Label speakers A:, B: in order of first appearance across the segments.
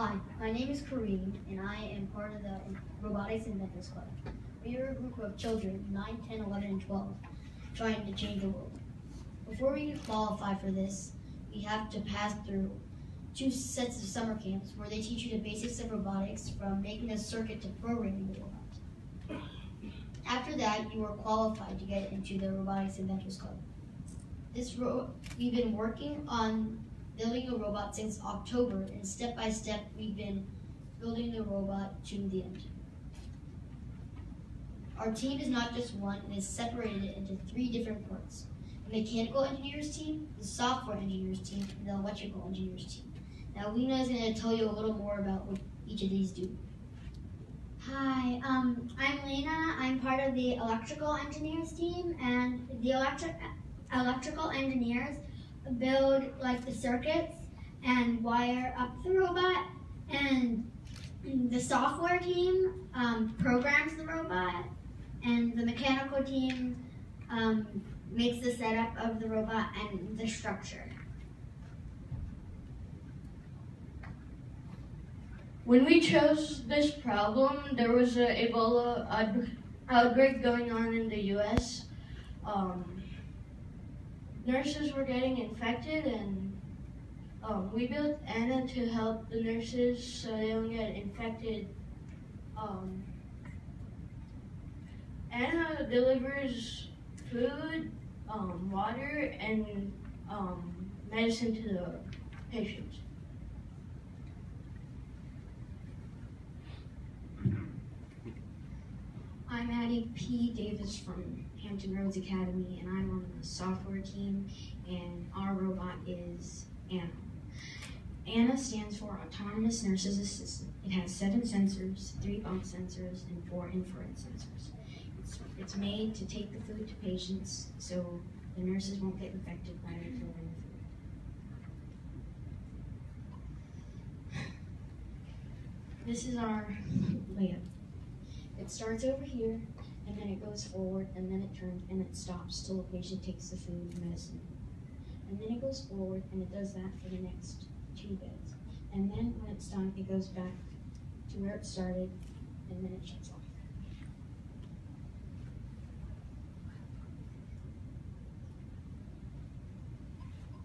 A: Hi, my name is Kareem, and I am part of the Robotics Inventors Club. We are a group of children, 9, 10, 11, and 12, trying to change the world. Before we can qualify for this, we have to pass through 2 sets of summer camps where they teach you the basics of robotics, from making a circuit to programming the robot. After that, you are qualified to get into the Robotics Inventors Club. We've been working on building a robot since October, and step by step, we've been building the robot to the end. Our team is not just one, it is separated into 3 different parts: the mechanical engineers team, the software engineers team, and the electrical engineers team. Now, Lena is going to tell you a little more about what each of these do.
B: Hi, I'm Lena. I'm part of the electrical engineers team, and the electrical engineers build like the circuits and wire up the robot, and the software team programs the robot, and the mechanical team makes the setup of the robot and the structure.
C: When we chose this problem, there was an Ebola outbreak going on in the US. Nurses were getting infected, and we built Anna to help the nurses so they don't get infected. Anna delivers food, water, and medicine to the patients.
A: I'm Addie P. Davis from Hampton Roads Academy, and I'm on the software team, and our robot is Anna. Anna stands for Autonomous Nurses Assistant. It has 7 sensors, 3 bump sensors, and 4 infrared sensors. It's made to take the food to patients so the nurses won't get infected by delivering the food. This is our layout. It starts over here, and then it goes forward, and then it turns, and it stops till the patient takes the food and medicine. And then it goes forward, and it does that for the next 2 beds. And then when it's done, it goes back to where it started, and then it shuts off.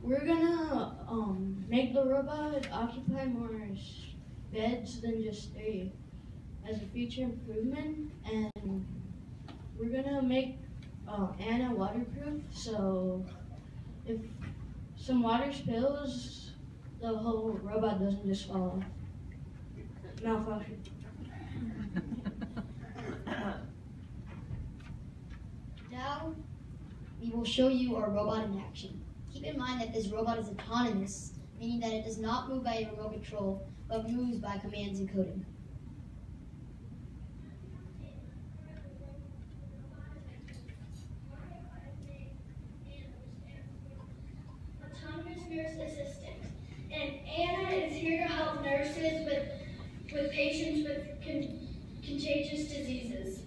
A: We're gonna make the robot occupy more beds than just 3. As a future improvement, and we're gonna make Anna waterproof, so if some water spills, the whole robot doesn't just fall off. Malfunction. Now, we will show you our robot in action. Keep in mind that this robot is autonomous, meaning that it does not move by a remote control, but moves by commands and coding.
D: Nurse assistant, and Anna is here to help nurses with patients with contagious diseases.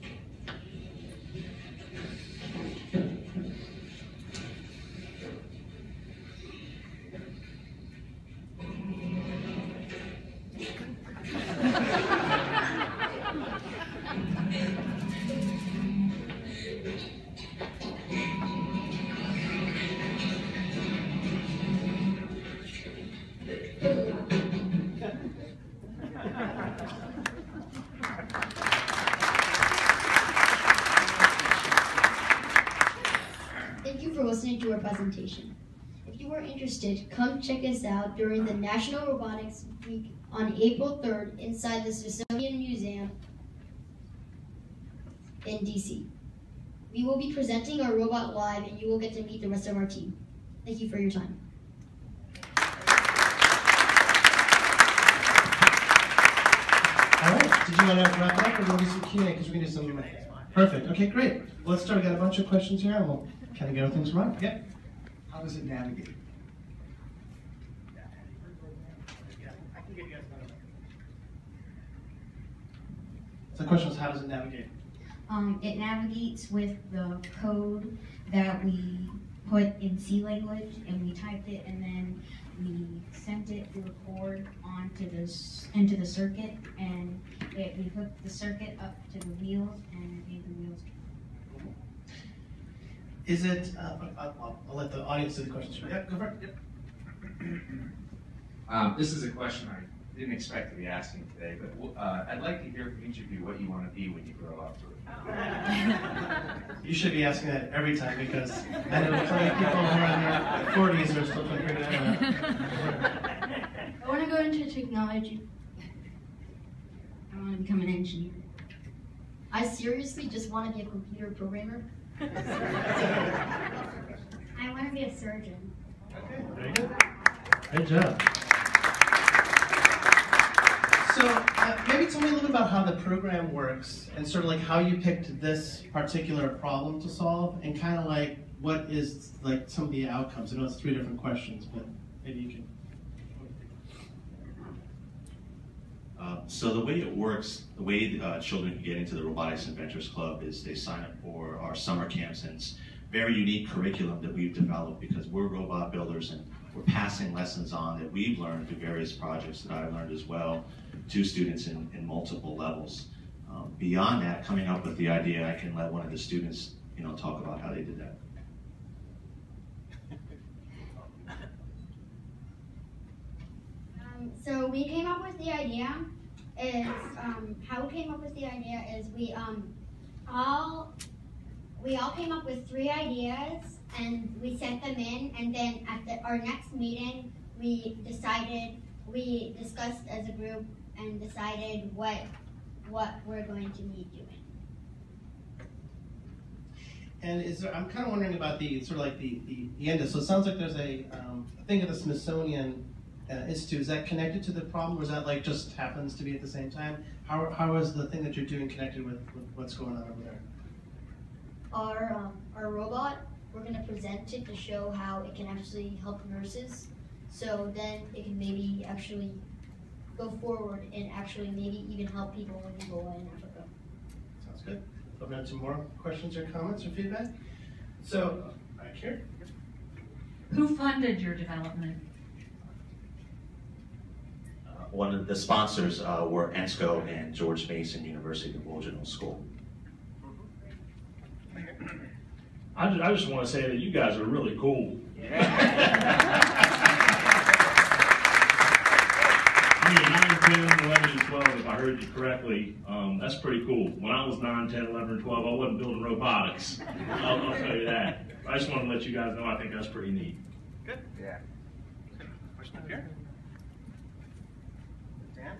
A: Thank you for listening to our presentation. If you are interested, come check us out during the National Robotics Week on April 3rd inside the Smithsonian Museum in DC. We will be presenting our robot live, and you will get to meet the rest of our team. Thank you for your time.
E: All right, did you want to wrap up, or do you want to do some Q&A? Because we're going to do some... Perfect, okay, great. Well, let's start. We got a bunch of questions here, and we'll kind of get things right. Yep.
F: How does it navigate?
E: So the question is, how does it navigate?
A: It navigates with the code that we put in C language, and we typed it, and then
G: we sent it through a cord into the circuit, and we hooked the circuit up to the wheels, and it made the wheels turn.
E: Is it, I'll let the audience do the questions. Yeah, go for it. Yep.
H: This is a question I didn't expect to be asking today, but I'd like to hear from each of you what you want to be when you grow up.
E: You should be asking that every time, because I know plenty of people who are in their 40s are still trying to figure that out.
C: I want to go into technology.
G: I want to become an engineer.
A: I seriously just want to be a computer programmer.
B: I want to be a surgeon.
E: Okay, very good. Great job. So maybe tell me a little bit about how the program works and sort of like how you picked this particular problem to solve, and kind of like what is like some of the outcomes. I know it's 3 different questions, but maybe you can.
I: So the way it works, the way children can get into the Robotics Inventors Club is they sign up for our summer camps, and it's very unique curriculum that we've developed because we're robot builders and we're passing lessons on that we've learned through various projects that I've learned as well to students in multiple levels. Beyond that, coming up with the idea, I can let one of the students, talk about how they did that.
B: So we came up with the idea is, how we came up with the idea is we all came up with 3 ideas and we sent them in, and then at our next meeting we discussed as a group and decided what we're going to be doing.
E: And I'm kind of wondering about the sort of like the end. So it sounds like there's a thing at the Smithsonian Institute. Is that connected to the problem, or is that like just happens to be at the same time? How is the thing that you're doing connected with what's going on over there?
A: Our robot, we're going to present it to show how it can actually help nurses. So then it can maybe actually go forward and actually maybe even help people in Ebola in Africa.
E: Sounds good. Open up to more questions or comments or feedback. So, back here.
J: Who funded your development?
I: One of the sponsors were ENSCO and George Mason University Regional School.
K: I just want to say that you guys are really cool. I mean, 9, 10, 11, and 12, if I heard you correctly, that's pretty cool. When I was 9, 10, 11, and 12, I wasn't building robotics. I'll tell you that. I just want to let you guys know I think that's pretty neat.
E: Good. Yeah. Question up here. Dan?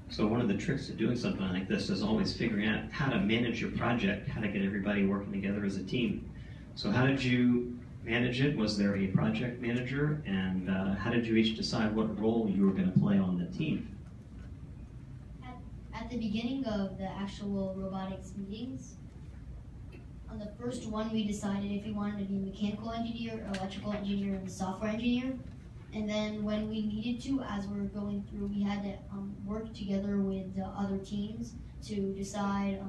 L: So one of the tricks to doing something like this is always figuring out how to manage your project, how to get everybody working together as a team. So how did you manage it? Was there a project manager? And how did you each decide what role you were going to play on the team?
A: At the beginning of the actual robotics meetings, on the first one we decided if we wanted to be mechanical engineer, electrical engineer, and software engineer. And then when we needed to, as we were going through, we had to work together with the other teams to decide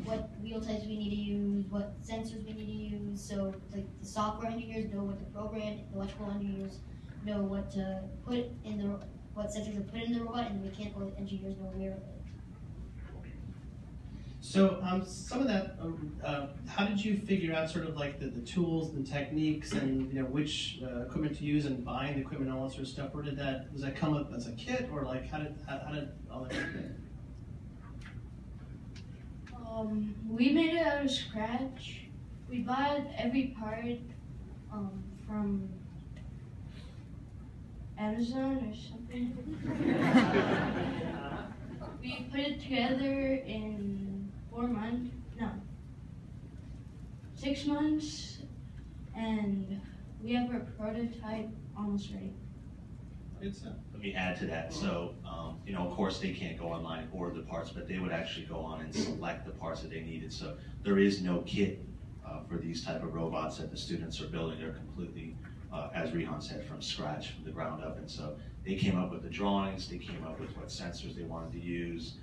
A: what wheel types we need to use, what sensors we need to use. So like the software engineers know what to program, the electrical engineers know what to put in the what sensors to put in the robot, and the mechanical engineers know where.
E: So some of that, how did you figure out sort of like the tools and techniques and which equipment to use and buying the equipment and all that sort of stuff? Where does that come up as a kit, or like how did all that happen?
C: We made it out of scratch. We bought every part from Amazon or something. We put it together in 6 months, and we have our prototype almost ready.
E: Good stuff.
I: Let me add to that. So, of course they can't go online and order the parts, but they would actually go on and select the parts that they needed. So there is no kit for these type of robots that the students are building. They're completely, as Rehan said, from scratch, from the ground up. And so they came up with the drawings, they came up with what sensors they wanted to use,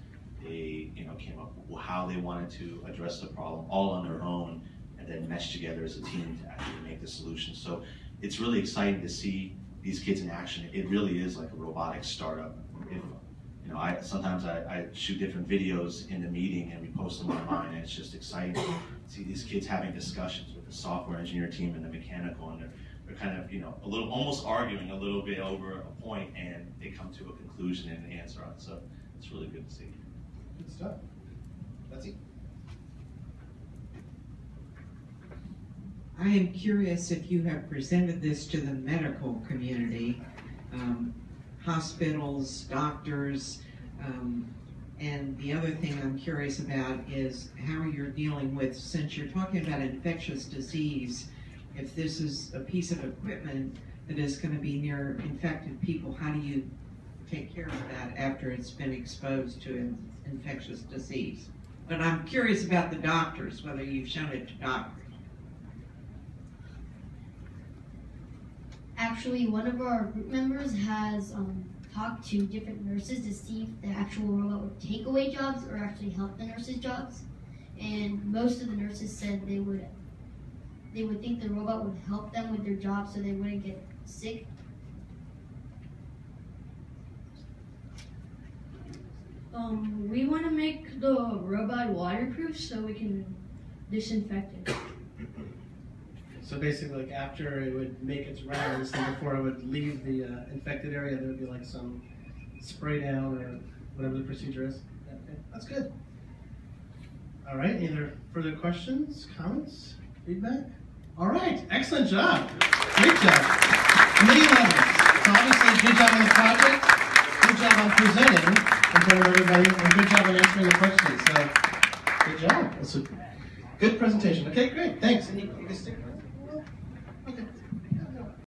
I: they came up with how they wanted to address the problem all on their own, and then meshed together as a team to actually make the solution. So it's really exciting to see these kids in action. It really is like a robotics startup. Sometimes I shoot different videos in the meeting and we post them online, and it's just exciting to see these kids having discussions with the software engineer team and the mechanical, and they're kind of, a little, almost arguing a little bit over a point, and they come to a conclusion and an answer on it. So it's really good to see.
E: Good stuff. Betsy?
M: I am curious if you have presented this to the medical community, hospitals, doctors, and the other thing I'm curious about is how you're dealing with, since you're talking about infectious disease, if this is a piece of equipment that is going to be near infected people, how do you take care of that after it's been exposed to infectious disease? But I'm curious about the doctors, whether you've shown it to doctors.
A: Actually, one of our group members has talked to different nurses to see if the actual robot would take away jobs or actually help the nurses' jobs. And most of the nurses said they would think the robot would help them with their jobs so they wouldn't get sick.
C: We want to make the robot waterproof so we can disinfect it.
E: So basically, like after it would make its rounds, and before it would leave the infected area, there would be like some spray down or whatever the procedure is. Okay, that's good. All right, any other further questions, comments, feedback? All right, excellent job. Great job. Committee members, so obviously good job on the project, good job on presenting in front of everybody, and good job on answering the questions. So good job. That's a good presentation. Okay, great, thanks. And you can stick around.